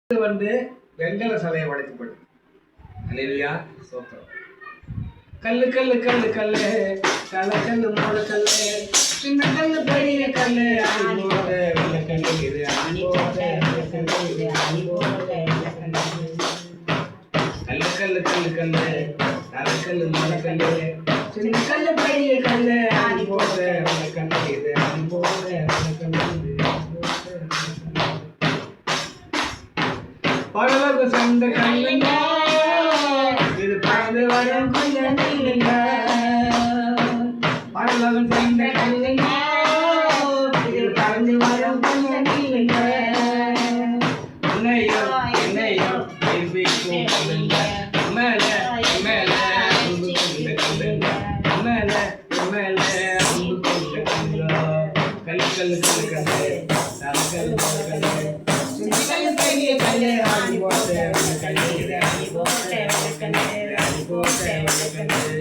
வந்து வெங்கல சதையை உடைக்கப்படும். அல்லேலூயா, ஸ்தோத்திரம். கல்லு கல்லு கல்லு கல்லு கல்ல கல்லு மூல கல்லு சின்ன கல்லு பெரிய கல்லு அணி போத வெள்ள கல்லு இது அணி போத வெள்ள கல்லு இது அணி போத வெள்ள கல்லு கல்லு கல்லு கல்லு கல்லு கல்ல கல்லு மூல கல்லு சின்ன கல்லு பெரிய கல்லு அணி போத வெள்ள கல்லு இது அணி போத வெள்ள கல்லு பரலோக சந்த கல்லுங்க இது பறந்து வரும் கொஞ்சம் நில்லுங்க. பரலோக சந்த கல்லுங்க இது பறந்து வரும் கொஞ்சம் நில்லுங்க. என்னையும் என்னையும் திருப்பிக்கும் கல்லுங்க மேல மேல அன்பு கொண்ட கல்லுங்க மேல மேல அன்பு கொண்ட கல்லுங்க. கல்லு கல்லு கல்லு கல்லு கல்லு கல்லு கல்லு பெரிய கல்லு அணி போட்ட கல்லு இது அணி போட்ட கல்லு அணி போட்ட கல்லு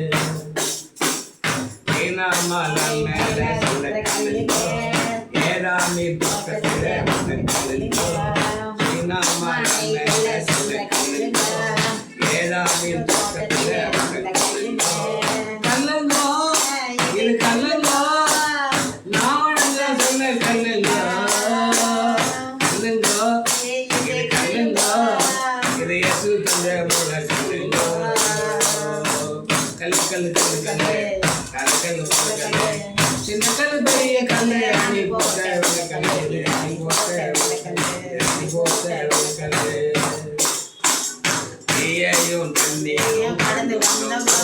ஏனாமலம் மேல சுட கல்லுங்க ஏராமி பக்கத்துல சுட கல்லுங்க ஏனாமலம் மேல சுட கல்லுங்க ஏராமி பக்கத்துல சுட கல்லுங்க கல்லுங்க இது கல்லுங்க நான் சொன்ன கல்லுங்க கல்லு கல்லு கல்லு கல்லு கல்லு கல்லு சின்ன கல்லு பெரிய கல்லு அணி போட்ட கல்லு அணி போட்ட அணி போட்ட கல்லு தீயையும் தண்ணியும் கடந்து வந்தவா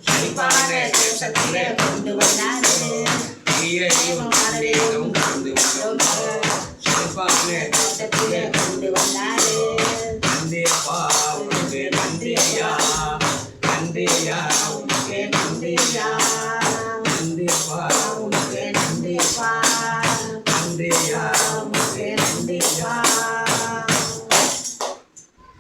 செழிப்பான தேசத்திலே கொண்டு வந்தாரு. தீயையும் தண்ணியும் கடந்து வந்தவா செழிப்பான தேசத்திலே கொண்டு வந்தாரு. நந்தியப்பா உனக்கு நந்தியா நந்தியா உனக்கு நந்தியா நந்தியப்பா உனக்கு நந்தியப்பா நந்தியா